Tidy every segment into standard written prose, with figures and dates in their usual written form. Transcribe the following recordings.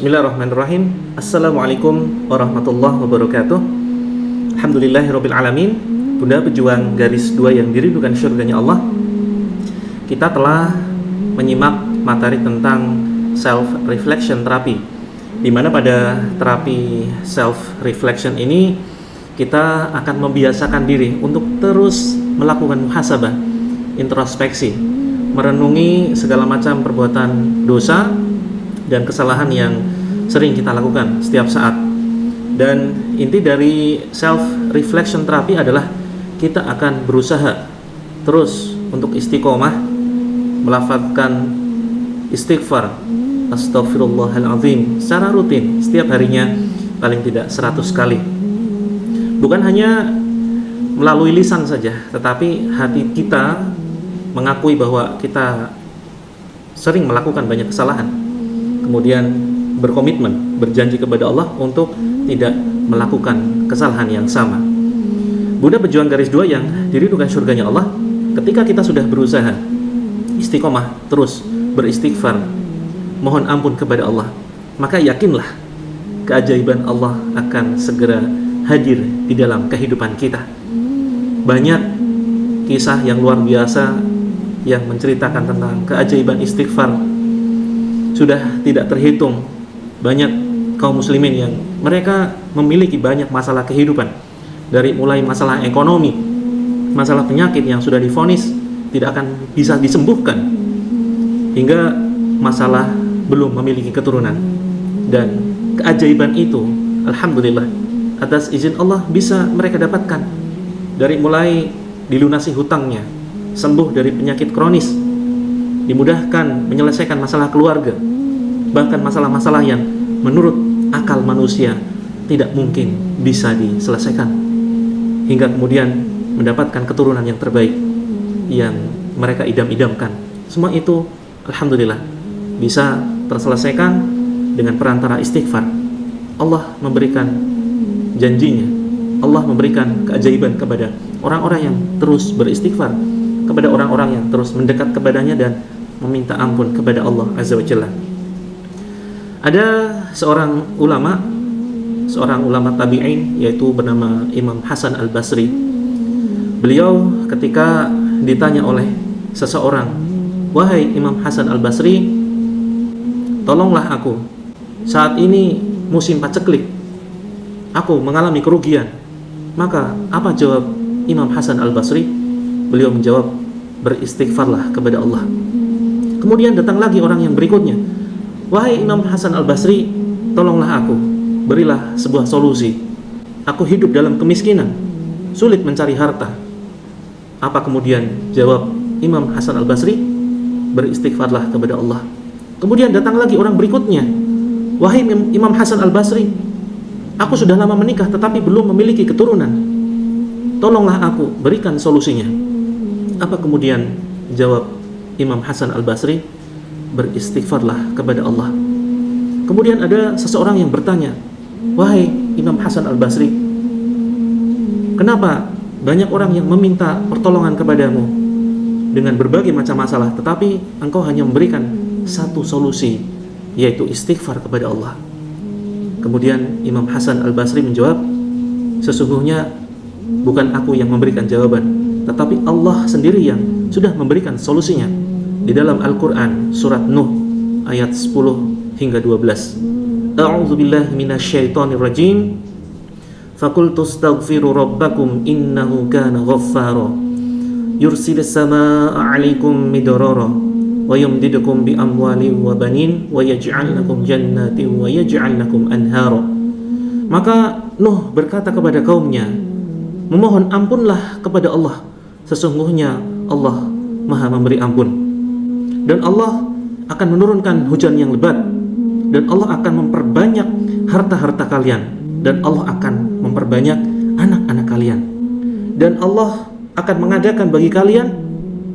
Bismillahirrahmanirrahim. Assalamualaikum warahmatullahi wabarakatuh. Alhamdulillahirabbil alamin. Bunda pejuang garis 2 yang dirindukan syurganya Allah, kita telah menyimak materi tentang self reflection terapi, di mana pada terapi self reflection ini kita akan membiasakan diri untuk terus melakukan muhasabah, introspeksi, merenungi segala macam perbuatan dosa dan kesalahan yang sering kita lakukan setiap saat. Dan inti dari self reflection terapi adalah kita akan berusaha terus untuk istiqomah melafazkan istighfar, astaghfirullahalazim, secara rutin setiap harinya paling tidak 100 kali. Bukan hanya melalui lisan saja, tetapi hati kita mengakui bahwa kita sering melakukan banyak kesalahan, kemudian berkomitmen, berjanji kepada Allah untuk tidak melakukan kesalahan yang sama. Bunda pejuang garis 2 yang dirindukan surganya Allah, ketika kita sudah berusaha istiqomah, terus beristighfar, mohon ampun kepada Allah, maka yakinlah keajaiban Allah akan segera hadir di dalam kehidupan kita. Banyak kisah yang luar biasa yang menceritakan tentang keajaiban istighfar sudah tidak terhitung. Banyak kaum muslimin yang mereka memiliki banyak masalah kehidupan, dari mulai masalah ekonomi, masalah penyakit yang sudah divonis tidak akan bisa disembuhkan, hingga masalah belum memiliki keturunan. Dan keajaiban itu, alhamdulillah, atas izin Allah bisa mereka dapatkan, dari mulai dilunasi hutangnya, sembuh dari penyakit kronis, dimudahkan menyelesaikan masalah keluarga, bahkan masalah-masalah yang menurut akal manusia tidak mungkin bisa diselesaikan, hingga kemudian mendapatkan keturunan yang terbaik yang mereka idam-idamkan. Semua itu alhamdulillah bisa terselesaikan dengan perantara istighfar. Allah memberikan janjinya, Allah memberikan keajaiban kepada orang-orang yang terus beristighfar, kepada orang-orang yang terus mendekat kepadanya dan meminta ampun kepada Allah Azza wa Jalla. Ada seorang ulama tabi'in, yaitu bernama Imam Hasan Al-Basri. Beliau ketika ditanya oleh seseorang, "Wahai Imam Hasan Al-Basri, tolonglah aku, saat ini musim paceklik, aku mengalami kerugian." Maka apa jawab Imam Hasan Al-Basri? Beliau menjawab, "Beristighfarlah kepada Allah." Kemudian datang lagi orang yang berikutnya, "Wahai Imam Hasan Al-Basri, tolonglah aku, berilah sebuah solusi. Aku hidup dalam kemiskinan, sulit mencari harta." Apa kemudian jawab Imam Hasan Al-Basri? "Beristighfarlah kepada Allah." Kemudian datang lagi orang berikutnya, "Wahai Imam Hasan Al-Basri, aku sudah lama menikah tetapi belum memiliki keturunan. Tolonglah aku, berikan solusinya." Apa kemudian jawab Imam Hasan Al-Basri? "Beristighfarlah kepada Allah." Kemudian ada seseorang yang bertanya, "Wahai Imam Hasan Al-Basri, kenapa banyak orang yang meminta pertolongan kepadamu dengan berbagai macam masalah, tetapi engkau hanya memberikan satu solusi, yaitu istighfar kepada Allah?" Kemudian Imam Hasan Al-Basri menjawab, "Sesungguhnya bukan aku yang memberikan jawaban, tetapi Allah sendiri yang sudah memberikan solusinya." Di dalam Al-Quran surat Nuh ayat 10 hingga 12. A'udzu billahi minasyaitonir rajim. Faqultu astaghfiru rabbakum innahu kana ghaffara. Yursilis samaa'a 'alaikum midrara wa yumdidukum bi amwalin wa banin wa yaj'al lakum jannatin wa yaj'al lakum anhara. Maka Nuh berkata kepada kaumnya, "Memohon ampunlah kepada Allah. Sesungguhnya Allah Maha memberi ampun. Dan Allah akan menurunkan hujan yang lebat, dan Allah akan memperbanyak harta-harta kalian, dan Allah akan memperbanyak anak-anak kalian, dan Allah akan mengadakan bagi kalian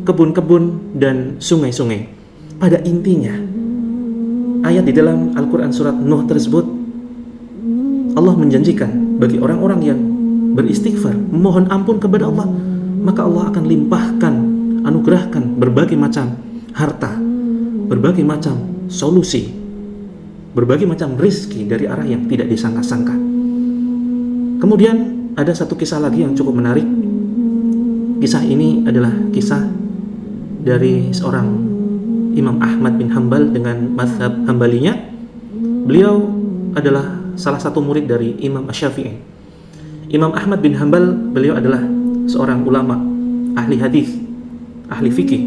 kebun-kebun dan sungai-sungai." Pada intinya, ayat di dalam Al-Quran surat Nuh tersebut, Allah menjanjikan bagi orang-orang yang beristighfar, memohon ampun kepada Allah, maka Allah akan limpahkan, anugerahkan berbagai macam harta, berbagai macam solusi berbagai macam rizki dari arah yang tidak disangka-sangka. Kemudian ada satu kisah lagi yang cukup menarik. Kisah ini adalah kisah dari seorang Imam Ahmad bin Hanbal dengan mazhab Hambalinya. Beliau adalah salah satu murid dari Imam Asy-Syafi'i. Imam Ahmad bin Hanbal, beliau adalah seorang ulama, ahli hadis, ahli fikih.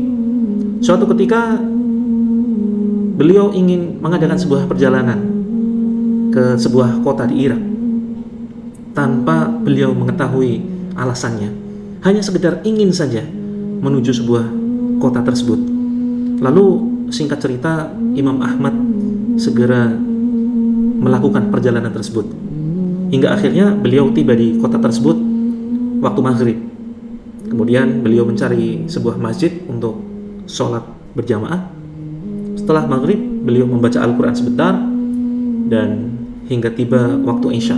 Suatu ketika beliau ingin mengadakan sebuah perjalanan ke sebuah kota di Irak tanpa beliau mengetahui alasannya. Hanya sekedar ingin saja menuju sebuah kota tersebut. Lalu singkat cerita, Imam Ahmad segera melakukan perjalanan tersebut. Hingga akhirnya beliau tiba di kota tersebut waktu maghrib. Kemudian beliau mencari sebuah masjid untuk sholat berjamaah. Setelah maghrib, beliau membaca Al-Quran sebentar dan hingga tiba waktu Isya.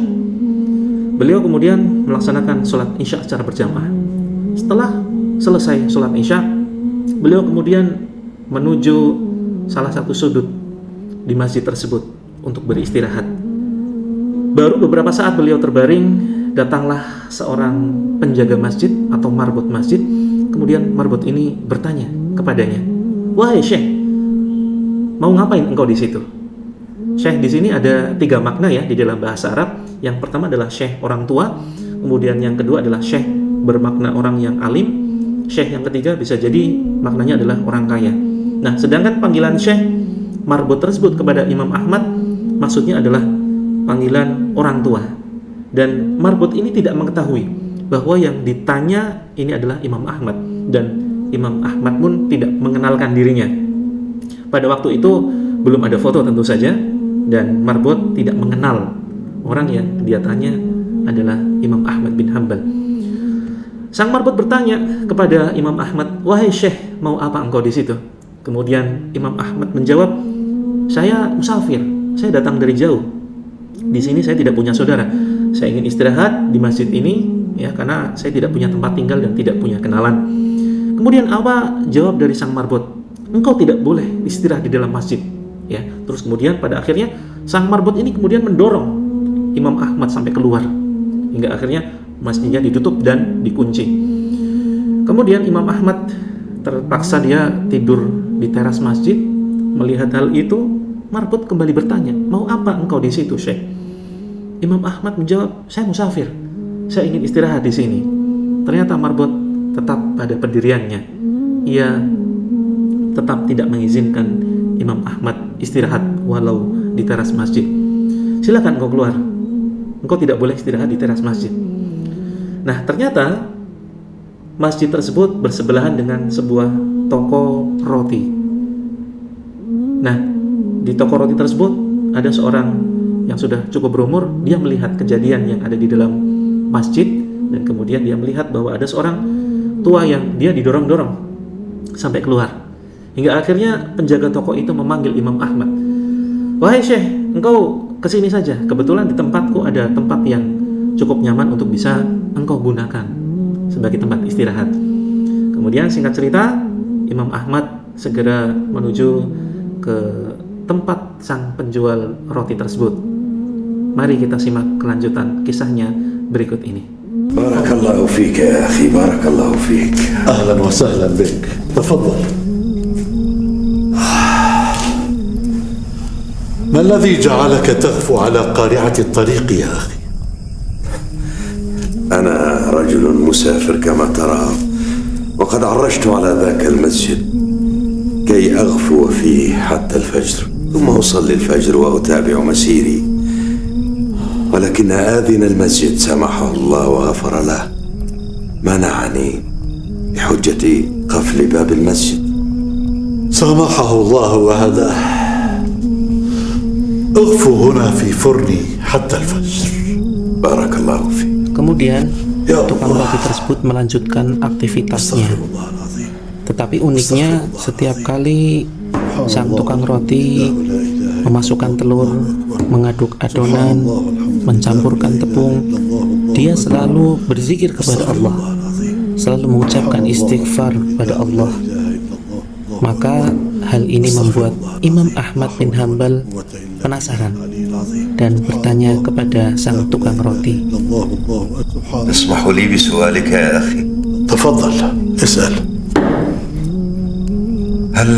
Beliau kemudian melaksanakan sholat Isya secara berjamaah. Setelah selesai sholat Isya, beliau kemudian menuju salah satu sudut di masjid tersebut untuk beristirahat. Baru beberapa saat beliau terbaring, datanglah seorang penjaga masjid atau marbot masjid. Kemudian marbot ini bertanya kepadanya, "Wahai Syekh, mau ngapain engkau di situ?" Syekh di sini ada 3 makna ya di dalam bahasa Arab. Yang pertama adalah syekh orang tua, kemudian yang kedua adalah syekh bermakna orang yang alim, syekh yang ketiga bisa jadi maknanya adalah orang kaya. Nah, sedangkan panggilan syekh marbot tersebut kepada Imam Ahmad maksudnya adalah panggilan orang tua. Dan marbot ini tidak mengetahui bahwa yang ditanya ini adalah Imam Ahmad, dan Imam Ahmad pun tidak mengenalkan dirinya. Pada waktu itu belum ada foto tentu saja, dan marbot tidak mengenal orang yang dia tanya adalah Imam Ahmad bin Hanbal. Sang marbot bertanya kepada Imam Ahmad, "Wahai Syekh, mau apa engkau di situ?" Kemudian Imam Ahmad menjawab, "Saya musafir, saya datang dari jauh. Di sini saya tidak punya saudara. Saya ingin istirahat di masjid ini ya, karena saya tidak punya tempat tinggal dan tidak punya kenalan." Kemudian apa jawab dari sang marbot? "Engkau tidak boleh istirahat di dalam masjid." Ya, terus kemudian pada akhirnya sang marbot ini kemudian mendorong Imam Ahmad sampai keluar, hingga akhirnya masjidnya ditutup dan dikunci. Kemudian Imam Ahmad terpaksa dia tidur di teras masjid. Melihat hal itu, marbot kembali bertanya, "Mau apa engkau di situ, Syekh?" Imam Ahmad menjawab, "Saya musafir, saya ingin istirahat di sini." Ternyata marbot tetap pada pendiriannya. Ia tetap tidak mengizinkan Imam Ahmad istirahat walau di teras masjid. "Silakan engkau keluar. Engkau tidak boleh istirahat di teras masjid." Nah, ternyata masjid tersebut bersebelahan dengan sebuah toko roti. Nah, di toko roti tersebut ada seorang yang sudah cukup berumur. Dia melihat kejadian yang ada di dalam masjid, dan kemudian dia melihat bahwa ada seorang tua yang dia didorong-dorong sampai keluar. Hingga akhirnya penjaga toko itu memanggil Imam Ahmad, "Wahai Syekh, engkau kesini saja. Kebetulan di tempatku ada tempat yang cukup nyaman untuk bisa engkau gunakan sebagai tempat istirahat." Kemudian singkat cerita, Imam Ahmad segera menuju ke tempat sang penjual roti tersebut. Mari kita simak kelanjutan kisahnya berikut ini. Barakallahu fik ya akhi, barakallahu fik. أهلا وسهلا بك تفضل. ما الذي جعلك تغفو على قارعة الطريق يا أخي؟ أنا رجل مسافر كما ترى، وقد عرجت على ذاك المسجد كي أغفو فيه حتى الفجر، ثم أصلي الفجر وأتابع مسيري، ولكن آذن المسجد سمحه الله وغفر له منعني بحجة قفل باب المسجد. سامحه الله وهداه. اغفو هنا في فرني حتى الفجر. بارك الله فيك. Kemudian tukang roti tersebut melanjutkan aktivitasnya. Tetapi uniknya, setiap kali sang tukang roti memasukkan telur, mengaduk adonan, mencampurkan tepung, dia selalu berzikir kepada Allah, selalu mengucapkan istighfar kepada Allah. Maka hal ini membuat Imam Ahmad bin Hanbal penasaran dan bertanya kepada sang tukang roti. اسمح لي بسؤالك يا أخي. تفضل اسأل. هل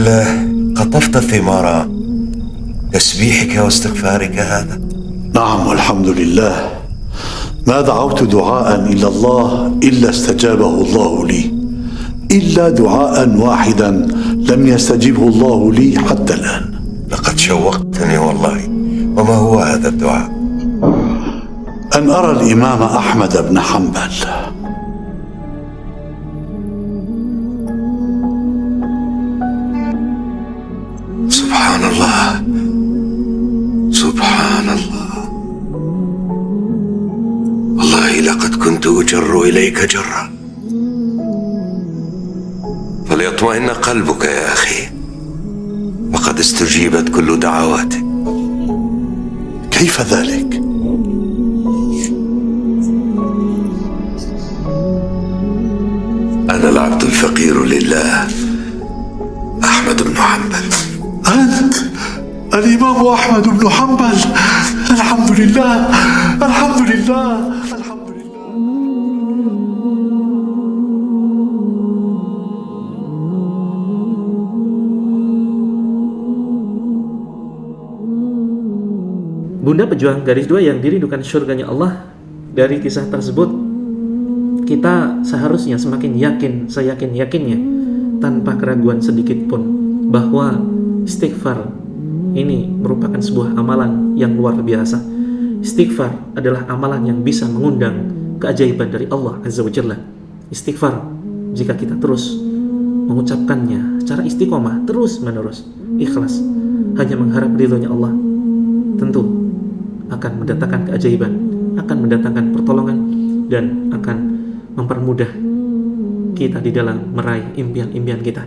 قطفت ثمار تسبيحك واستغفارك هذا؟ نعم والحمد لله، ما دعوت دعاء إلى الله إلا استجابه الله لي، إلا دعاء واحدا لم يستجبه الله لي حتى الآن. لقد شوقتني والله. وما هو هذا الدعاء؟ أن أرى الإمام أحمد بن حنبل. سبحان الله، سبحان الله، والله لقد كنت أجر إليك جرا، فليطمئن قلبك يا أخي، وقد استجيبت كل دعواتك. كيف ذلك؟ أنا العبد الفقير لله أحمد بن حنبل. أنت الإمام أحمد بن حنبل؟ الحمد لله، الحمد لله، الحمد لله. Bunda pejuang garis 2 yang dirindukan surganya Allah, dari kisah tersebut kita seharusnya semakin yakin, seyakin-yakinnya, tanpa keraguan sedikit pun, bahwa istighfar ini merupakan sebuah amalan yang luar biasa. Istighfar adalah amalan yang bisa mengundang keajaiban dari Allah Azza wa Jalla. Istighfar, jika kita terus mengucapkannya secara istiqomah, terus menerus, ikhlas, hanya mengharap ridhonya Allah, tentu akan mendatangkan keajaiban, akan mendatangkan pertolongan, dan akan mempermudah kita di dalam meraih impian-impian kita,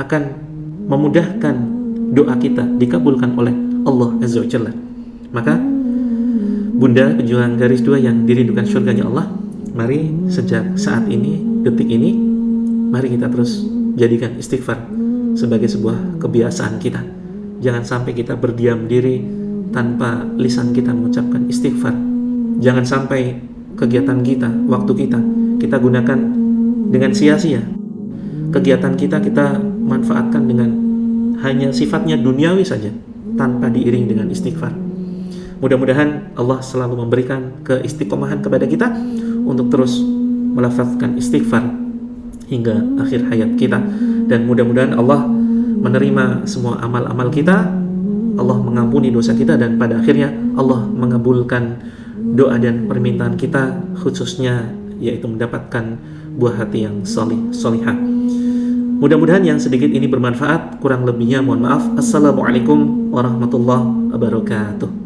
akan memudahkan doa kita dikabulkan oleh Allah Azza wa Jalla. Maka Bunda pejuang garis 2 yang dirindukan surganya Allah, mari sejak saat ini, detik ini, mari kita terus jadikan istighfar sebagai sebuah kebiasaan kita. Jangan sampai kita berdiam diri tanpa lisan kita mengucapkan istighfar. Jangan sampai kegiatan kita, waktu kita gunakan dengan sia-sia. Kegiatan kita manfaatkan dengan hanya sifatnya duniawi saja, tanpa diiringi dengan istighfar. Mudah-mudahan Allah selalu memberikan keistiqomahan kepada kita untuk terus melafazkan istighfar hingga akhir hayat kita, dan mudah-mudahan Allah menerima semua amal-amal kita, Allah mengampuni dosa kita, dan pada akhirnya Allah mengabulkan doa dan permintaan kita, khususnya yaitu mendapatkan buah hati yang salihah. Mudah-mudahan yang sedikit ini bermanfaat, kurang lebihnya mohon maaf. Assalamualaikum warahmatullahi wabarakatuh.